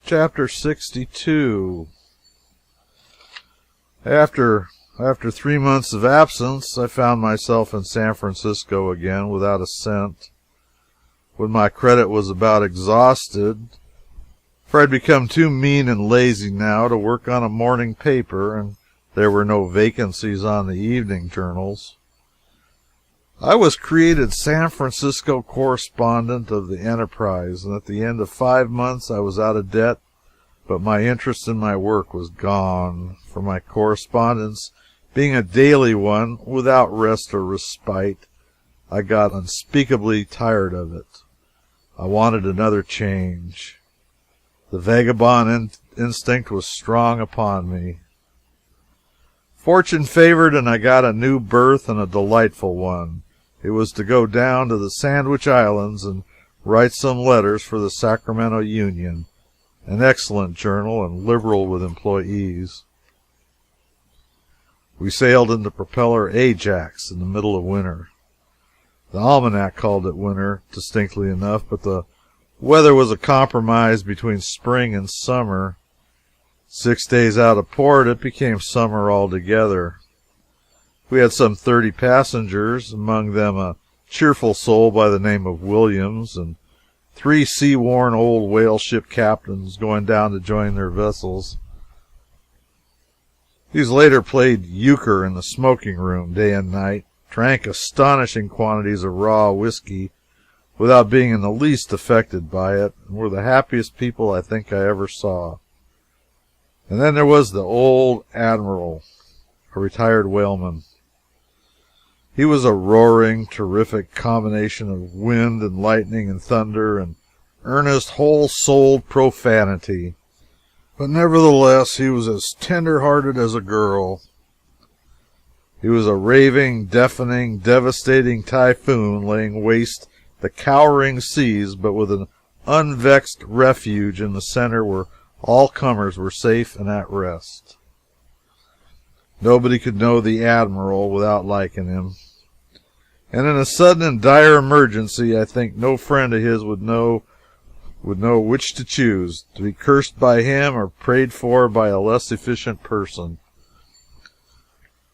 Chapter 62. After 3 months of absence, I found myself in San Francisco again without a cent. When my credit was about exhausted, for I'd become too mean and lazy now to work on a morning paper, and there were no vacancies on the evening journals, I was created San Francisco correspondent of the Enterprise, and at the end of 5 months I was out of debt, but my interest in my work was gone, for my correspondence being a daily one, without rest or respite, I got unspeakably tired of it. I wanted another change. The vagabond instinct was strong upon me. Fortune favored, and I got a new berth, and a delightful one. It was to go down to the Sandwich Islands and write some letters for the Sacramento Union, an excellent journal and liberal with employees. We sailed in the propeller Ajax in the middle of winter. The almanac called it winter, distinctly enough, but the weather was a compromise between spring and summer. 6 days out of port, it became summer altogether. We had some 30 passengers, among them a cheerful soul by the name of Williams, and 3 sea-worn old whale ship captains going down to join their vessels. These later played euchre in the smoking room day and night, drank astonishing quantities of raw whiskey without being in the least affected by it, and were the happiest people I think I ever saw. And then there was the old Admiral, a retired whaleman. He was a roaring, terrific combination of wind and lightning and thunder and earnest, whole-souled profanity. But nevertheless, he was as tender-hearted as a girl. He was a raving, deafening, devastating typhoon laying waste the cowering seas, but with an unvexed refuge in the center where all comers were safe and at rest. Nobody could know the Admiral without liking him. And in a sudden and dire emergency, I think no friend of his would know which to choose, to be cursed by him or prayed for by a less efficient person.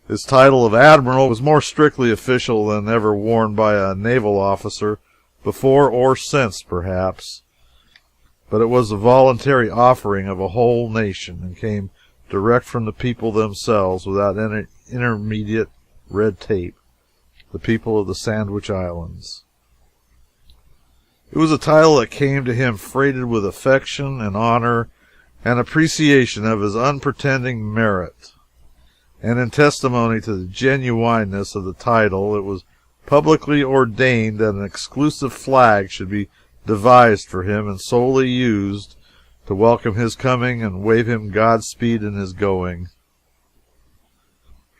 His title of Admiral was more strictly official than ever worn by a naval officer, before or since, perhaps. But it was a voluntary offering of a whole nation, and came direct from the people themselves, without any intermediate red tape, the people of the Sandwich Islands. It was a title that came to him freighted with affection and honor and appreciation of his unpretending merit. And in testimony to the genuineness of the title, it was publicly ordained that an exclusive flag should be devised for him and solely used to welcome his coming and wave him Godspeed in his going.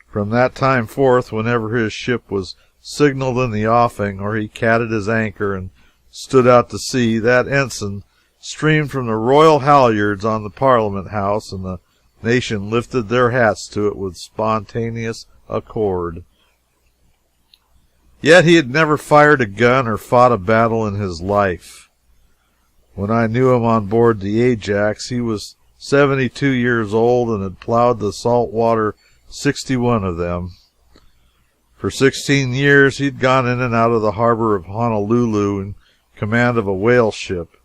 From that time forth, whenever his ship was signaled in the offing, or he catted his anchor and stood out to sea, that ensign streamed from the royal halyards on the Parliament House, and the nation lifted their hats to it with spontaneous accord. Yet he had never fired a gun or fought a battle in his life. When I knew him on board the Ajax, he was 72 years old and had plowed the salt water 61 of them. For 16 years he'd gone in and out of the harbor of Honolulu in command of a whale ship,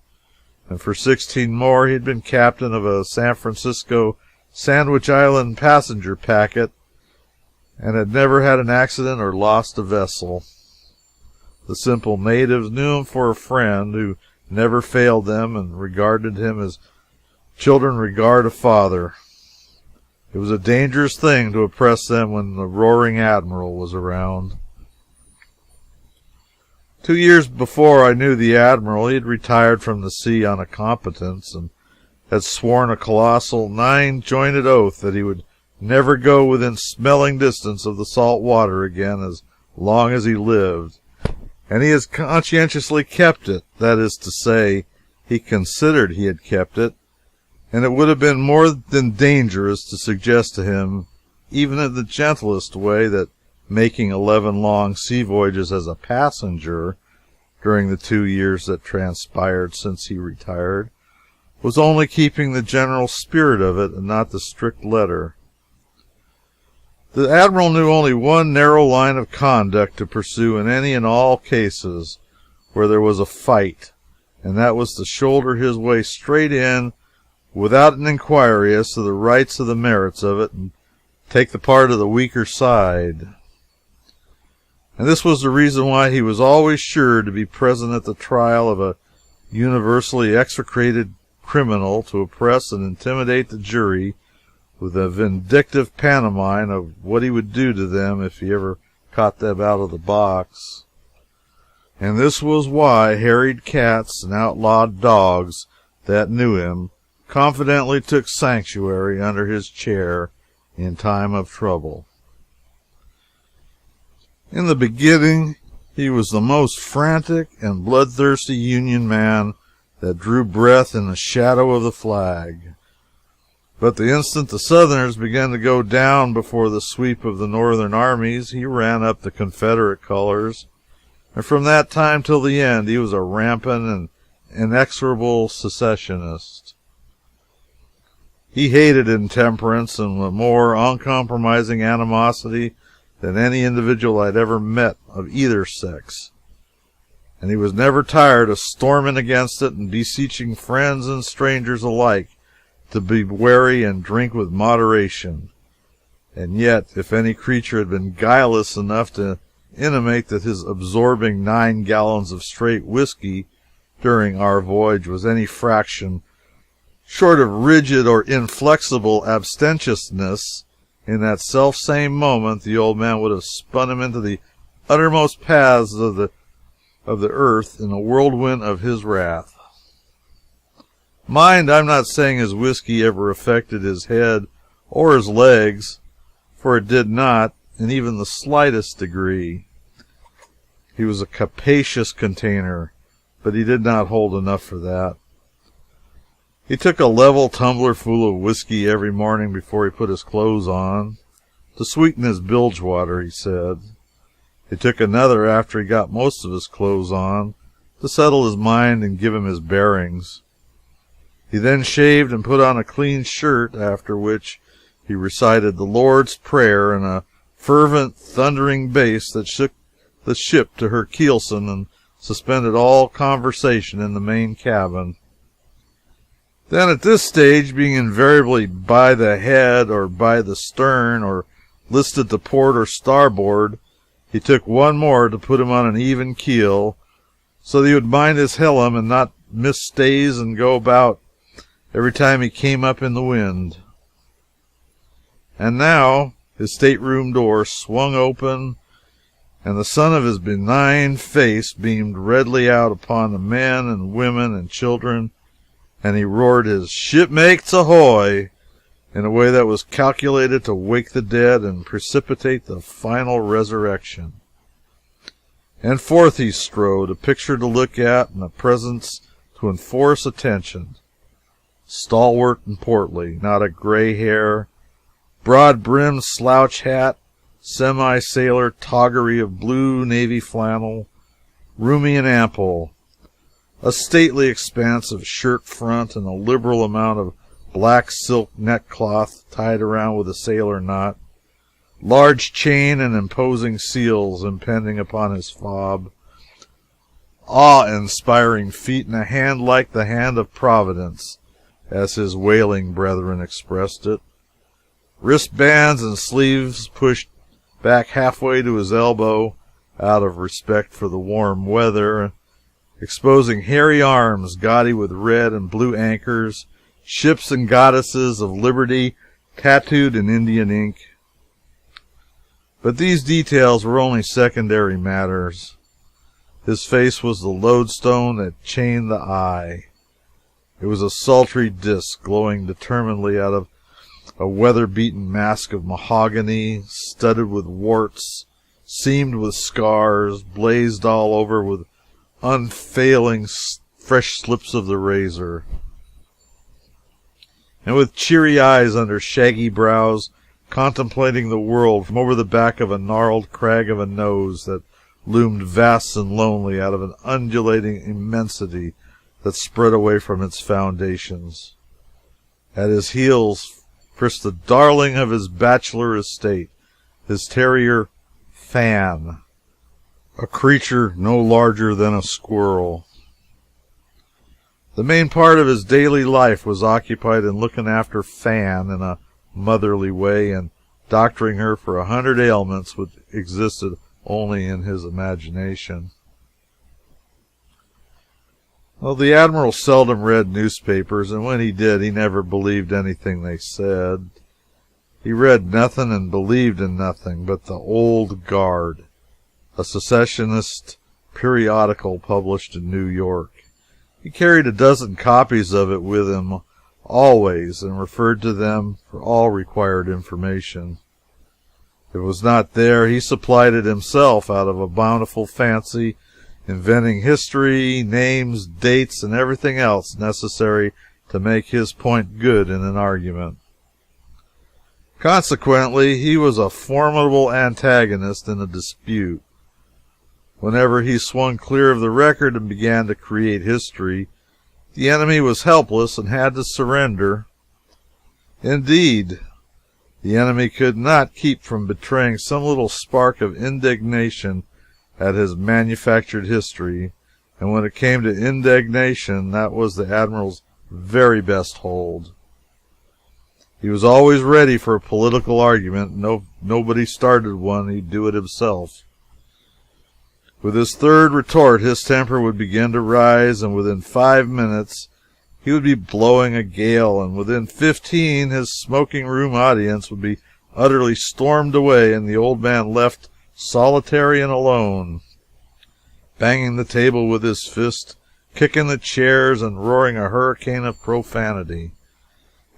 and for 16 more he'd been captain of a San Francisco Sandwich Island passenger packet, and had never had an accident or lost a vessel. The simple natives knew him for a friend who never failed them, and regarded him as children regard a father. It was a dangerous thing to oppress them when the roaring Admiral was around. 2 years before I knew the Admiral, he had retired from the sea on a competence, and had sworn a colossal 9-jointed oath that he would never go within smelling distance of the salt water again as long as he lived. And he has conscientiously kept it. That is to say, he considered he had kept it, and it would have been more than dangerous to suggest to him, even in the gentlest way, that making 11 long sea voyages as a passenger during the 2 years that transpired since he retired was only keeping the general spirit of it and not the strict letter. The Admiral knew only one narrow line of conduct to pursue in any and all cases where there was a fight, and that was to shoulder his way straight in without an inquiry as to the rights or the merits of it, and take the part of the weaker side. And this was the reason why he was always sure to be present at the trial of a universally execrated criminal, to oppress and intimidate the jury with a vindictive pantomime of what he would do to them if he ever caught them out of the box. And this was why harried cats and outlawed dogs that knew him confidently took sanctuary under his chair in time of trouble. In the beginning, he was the most frantic and bloodthirsty Union man that drew breath in the shadow of the flag. But the instant the Southerners began to go down before the sweep of the Northern armies, he ran up the Confederate colors, and from that time till the end he was a rampant and inexorable secessionist. He hated intemperance and with more uncompromising animosity than any individual I'd ever met of either sex, and he was never tired of storming against it and beseeching friends and strangers alike to be wary and drink with moderation. And yet, if any creature had been guileless enough to intimate that his absorbing 9 gallons of straight whiskey during our voyage was any fraction short of rigid or inflexible abstemiousness, in that self-same moment the old man would have spun him into the uttermost paths of the earth in a whirlwind of his wrath. Mind, I'm not saying his whiskey ever affected his head or his legs, for it did not, in even the slightest degree. He was a capacious container, but he did not hold enough for that. He took a level tumbler full of whiskey every morning before he put his clothes on, to sweeten his bilge water, he said. He took another after he got most of his clothes on, to settle his mind and give him his bearings. He then shaved and put on a clean shirt, after which he recited the Lord's Prayer in a fervent, thundering bass that shook the ship to her keelson and suspended all conversation in the main cabin. Then at this stage, being invariably by the head or by the stern or listed to port or starboard, he took one more to put him on an even keel, so that he would mind his helm and not miss stays and go about every time he came up in the wind. And now his stateroom door swung open, and the sun of his benign face beamed redly out upon the men and women and children, and he roared his "Shipmates ahoy!" in a way that was calculated to wake the dead and precipitate the final resurrection. And forth he strode, a picture to look at and a presence to enforce attention. Stalwart and portly, not a gray hair, broad-brimmed slouch hat, semi-sailor toggery of blue navy flannel, roomy and ample, a stately expanse of shirt front, and a liberal amount of black silk neckcloth tied around with a sailor knot, large chain and imposing seals impending upon his fob, awe-inspiring feet, and a hand like the hand of Providence, as his whaling brethren expressed it, wristbands and sleeves pushed back halfway to his elbow out of respect for the warm weather, exposing hairy arms gaudy with red and blue anchors, ships and goddesses of liberty tattooed in Indian ink. But these details were only secondary matters. His face was the lodestone that chained the eye. It was a sultry disk glowing determinedly out of a weather-beaten mask of mahogany, studded with warts, seamed with scars, blazed all over with unfailing fresh slips of the razor, and with cheery eyes under shaggy brows, contemplating the world from over the back of a gnarled crag of a nose that loomed vast and lonely out of an undulating immensity that spread away from its foundations. At his heels frisked the darling of his bachelor estate, his terrier Fan, a creature no larger than a squirrel. The main part of his daily life was occupied in looking after Fan in a motherly way and doctoring her for 100 ailments which existed only in his imagination. Well, the Admiral seldom read newspapers, and when he did, he never believed anything they said. He read nothing and believed in nothing but the Old Guard, a secessionist periodical published in New York. He carried a dozen copies of it with him always and referred to them for all required information. If it was not there, he supplied it himself out of a bountiful fancy, inventing history, names, dates, and everything else necessary to make his point good in an argument. Consequently, he was a formidable antagonist in a dispute. Whenever he swung clear of the record and began to create history, the enemy was helpless and had to surrender. Indeed, the enemy could not keep from betraying some little spark of indignation at his manufactured history, and when it came to indignation, that was the Admiral's very best hold. He was always ready for a political argument. Nobody started one, he'd do it himself. With his third retort, his temper would begin to rise, and within 5 minutes he would be blowing a gale, and within 15 his smoking room audience would be utterly stormed away, and the old man left solitary and alone, banging the table with his fist, kicking the chairs, and roaring a hurricane of profanity.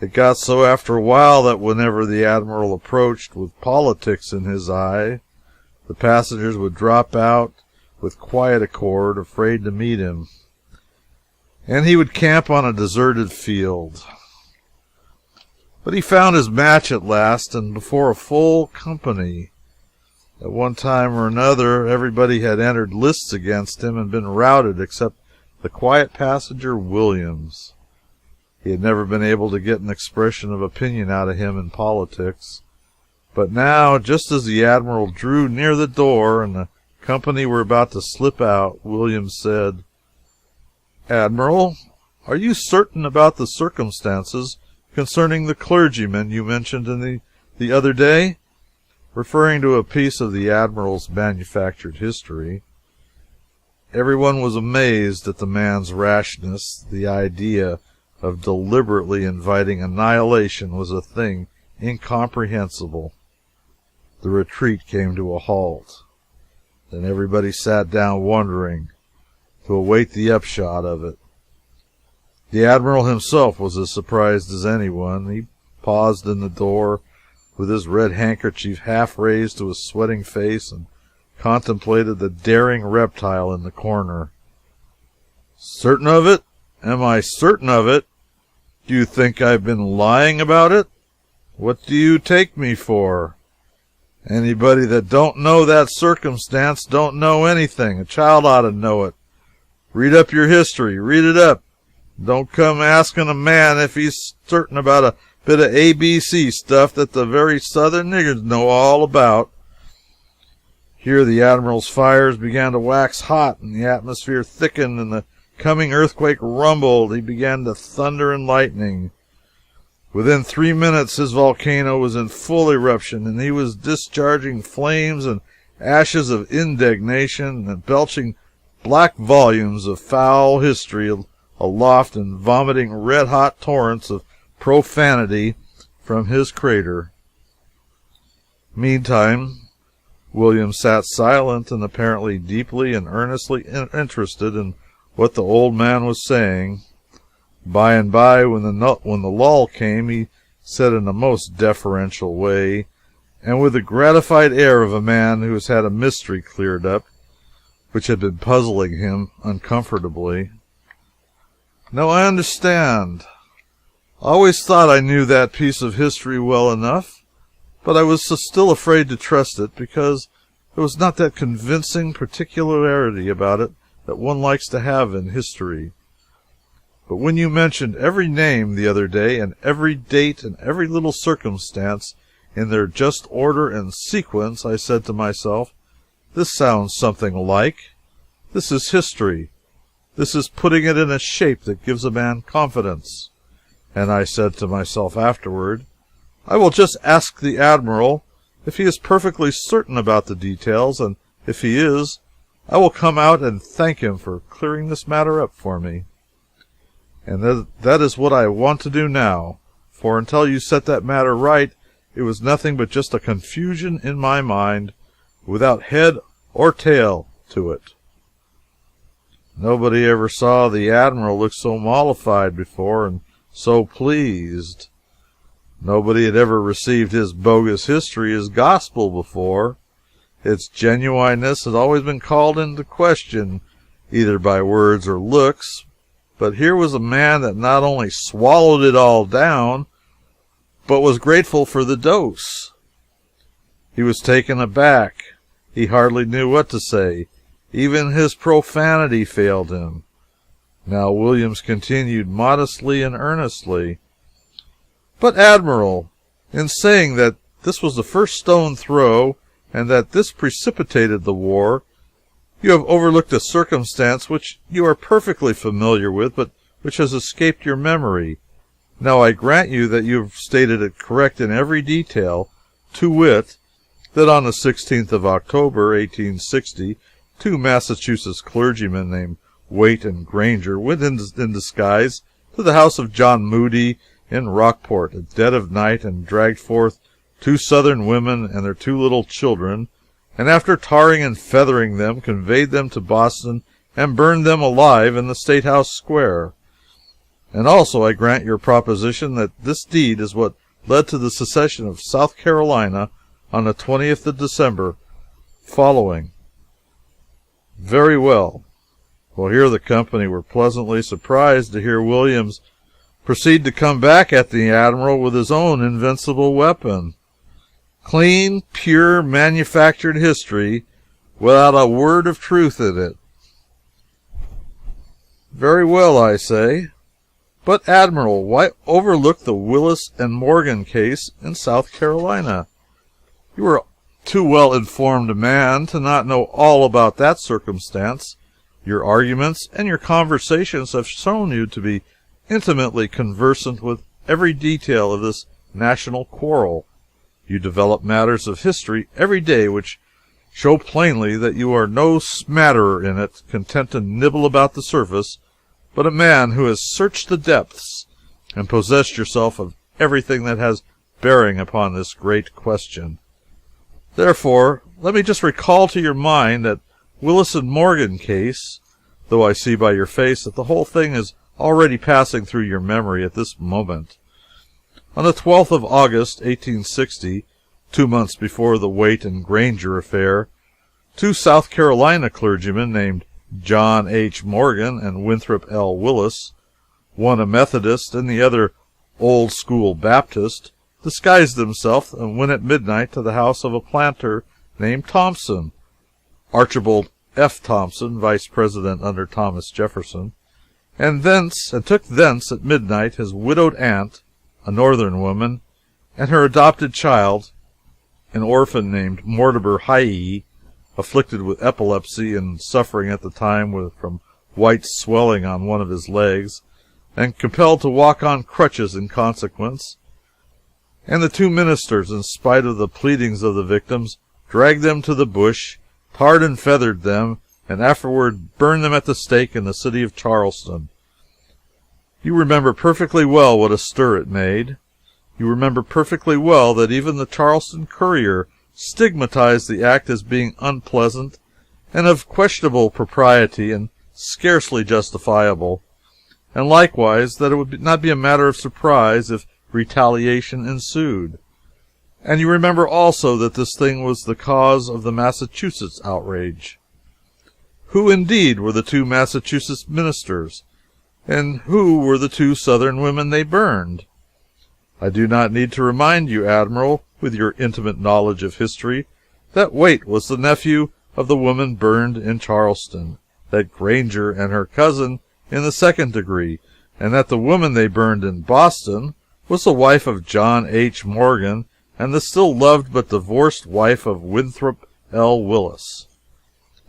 It got so after a while that whenever the Admiral approached with politics in his eye, the passengers would drop out with quiet accord, afraid to meet him, and he would camp on a deserted field. But he found his match at last, and before a full company. At one time or another, everybody had entered lists against him and been routed except the quiet passenger Williams. He had never been able to get an expression of opinion out of him in politics. But now, just as the Admiral drew near the door and the company were about to slip out, Williams said, "Admiral, are you certain about the circumstances concerning the clergyman you mentioned in the other day?" referring to a piece of the Admiral's manufactured history. Everyone was amazed at the man's rashness. The idea of deliberately inviting annihilation was a thing incomprehensible. The retreat came to a halt. Then everybody sat down wondering, to await the upshot of it. The Admiral himself was as surprised as anyone. He paused in the door with his red handkerchief half raised to his sweating face and contemplated the daring reptile in the corner. "Certain of it? Am I certain of it? Do you think I've been lying about it? What do you take me for? Anybody that don't know that circumstance don't know anything. A child ought to know it. Read up your history. Read it up. Don't come asking a man if he's certain about a bit of ABC stuff that the very southern niggers know all about." Here the Admiral's fires began to wax hot, and the atmosphere thickened, and the coming earthquake rumbled. He began to thunder and lightning. Within 3 minutes his volcano was in full eruption, and he was discharging flames and ashes of indignation and belching black volumes of foul history aloft and vomiting red-hot torrents of profanity from his crater. Meantime, William sat silent and apparently deeply and earnestly interested in what the old man was saying. By and by, when the lull came, he said in a most deferential way, and with the gratified air of a man who has had a mystery cleared up, which had been puzzling him uncomfortably, "Now I understand. I always thought I knew that piece of history well enough, but I was still afraid to trust it, because there was not that convincing particularity about it that one likes to have in history. But when you mentioned every name the other day, and every date and every little circumstance in their just order and sequence, I said to myself, this sounds something like. This is history. This is putting it in a shape that gives a man confidence. And I said to myself afterward, I will just ask the Admiral if he is perfectly certain about the details, and if he is, I will come out and thank him for clearing this matter up for me. And that is what I want to do now, for until you set that matter right, it was nothing but just a confusion in my mind, without head or tail to it. Nobody ever saw the Admiral look so mollified before, and so pleased. Nobody had ever received his bogus history as gospel before. Its genuineness had always been called into question, either by words or looks, but here was a man that not only swallowed it all down, but was grateful for the dose. He was taken aback. He hardly knew what to say. Even his profanity failed him. Now Williams continued modestly and earnestly, But, Admiral, in saying that this was the first stone throw, and that this precipitated the war, you have overlooked a circumstance which you are perfectly familiar with, but which has escaped your memory. Now I grant you that you have stated it correct in every detail, to wit, that on the 16th of October, 1860, two Massachusetts clergymen named Waite and Granger went in disguise to the house of John Moody in Rockport at dead of night and dragged forth two Southern women and their two little children, and after tarring and feathering them, conveyed them to Boston and burned them alive in the State House Square. And also I grant your proposition that this deed is what led to the secession of South Carolina on the 20th of December following. Very well. Well, here the company were pleasantly surprised to hear Williams proceed to come back at the Admiral with his own invincible weapon. Clean, pure, manufactured history, without a word of truth in it. Very well, I say. But, Admiral, why overlook the Willis and Morgan case in South Carolina? You are too well informed a man to not know all about that circumstance. Your arguments and your conversations have shown you to be intimately conversant with every detail of this national quarrel. You develop matters of history every day which show plainly that you are no smatterer in it, content to nibble about the surface, but a man who has searched the depths and possessed yourself of everything that has bearing upon this great question. Therefore, let me just recall to your mind that Willis and Morgan case, though I see by your face that the whole thing is already passing through your memory at this moment. On the 12th of August, 1860, 2 months before the Waite and Granger affair, two South Carolina clergymen named John H. Morgan and Winthrop L. Willis, one a Methodist and the other Old School Baptist, disguised themselves and went at midnight to the house of a planter named Thompson, Archibald F. Thompson, vice president under Thomas Jefferson, and took thence at midnight his widowed aunt, a Northern woman, and her adopted child, an orphan named Mortimer Hyee, afflicted with epilepsy and suffering at the time from white swelling on one of his legs, and compelled to walk on crutches in consequence. And the two ministers, in spite of the pleadings of the victims, dragged them to the bush, tarred and feathered them, and afterward burned them at the stake in the city of Charleston. You remember perfectly well what a stir it made. You remember perfectly well that even the Charleston Courier stigmatized the act as being unpleasant and of questionable propriety and scarcely justifiable, and likewise that it would not be a matter of surprise if retaliation ensued. And you remember also that this thing was the cause of the Massachusetts outrage. Who indeed were the two Massachusetts ministers, and who were the two Southern women they burned? I do not need to remind you, Admiral, with your intimate knowledge of history, that Waite was the nephew of the woman burned in Charleston, that Granger and her cousin in the second degree, and that the woman they burned in Boston was the wife of John H. Morgan and the still loved but divorced wife of Winthrop L. Willis.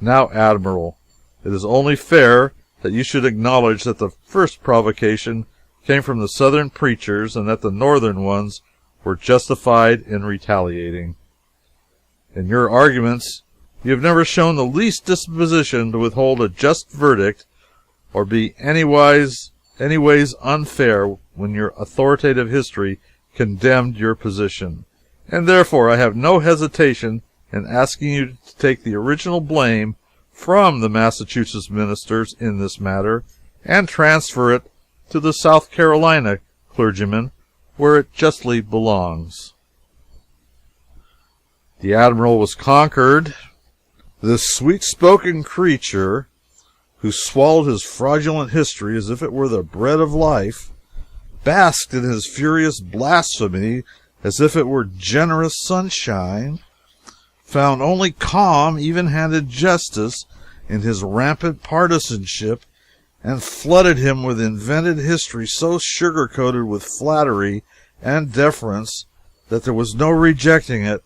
Now, Admiral, it is only fair that you should acknowledge that the first provocation came from the Southern preachers and that the Northern ones were justified in retaliating. In your arguments, you have never shown the least disposition to withhold a just verdict or be anyways unfair when your authoritative history condemned your position, and therefore I have no hesitation in asking you to take the original blame from the Massachusetts ministers in this matter and transfer it to the South Carolina clergymen, where it justly belongs. The Admiral was conquered. This sweet-spoken creature, who swallowed his fraudulent history as if it were the bread of life, basked in his furious blasphemy as if it were generous sunshine, found only calm, even-handed justice in his rampant partisanship, and flooded him with invented history so sugar-coated with flattery and deference that there was no rejecting it,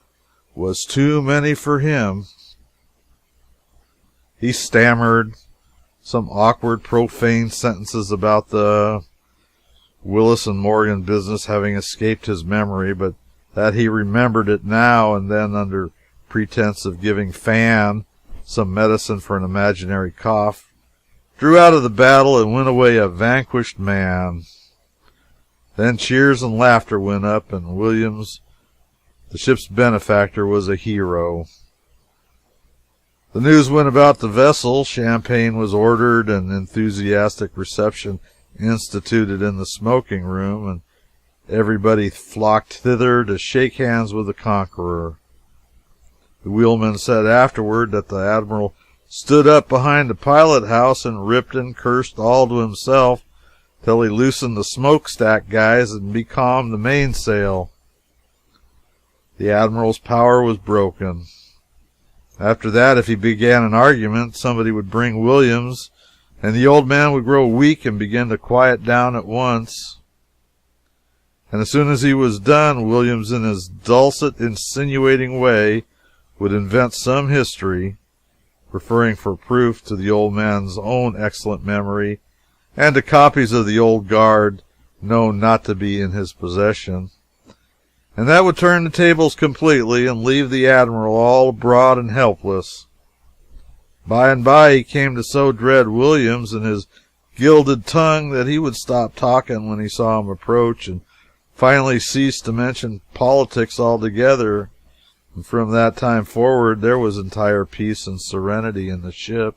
was too many for him. He stammered some awkward, profane sentences about the Willis and Morgan business having escaped his memory, but that he remembered it now and then under pretense of giving Fan some medicine for an imaginary cough, drew out of the battle and went away a vanquished man. Then cheers and laughter went up, and Williams, the ship's benefactor, was a hero. The news went about the vessel. Champagne was ordered and enthusiastic reception instituted in the smoking room, and everybody flocked thither to shake hands with the conqueror. The wheelman said afterward that the Admiral stood up behind the pilot house and ripped and cursed all to himself till he loosened the smokestack guys and becalmed the mainsail. The Admiral's power was broken. After that, if he began an argument, somebody would bring Williams, and the old man would grow weak and begin to quiet down at once. And as soon as he was done, Williams, in his dulcet, insinuating way, would invent some history, referring for proof to the old man's own excellent memory and to copies of the old guard known not to be in his possession. And that would turn the tables completely and leave the Admiral all abroad and helpless. By and by he came to so dread Williams and his gilded tongue that he would stop talking when he saw him approach, and finally ceased to mention politics altogether. And from that time forward there was entire peace and serenity in the ship.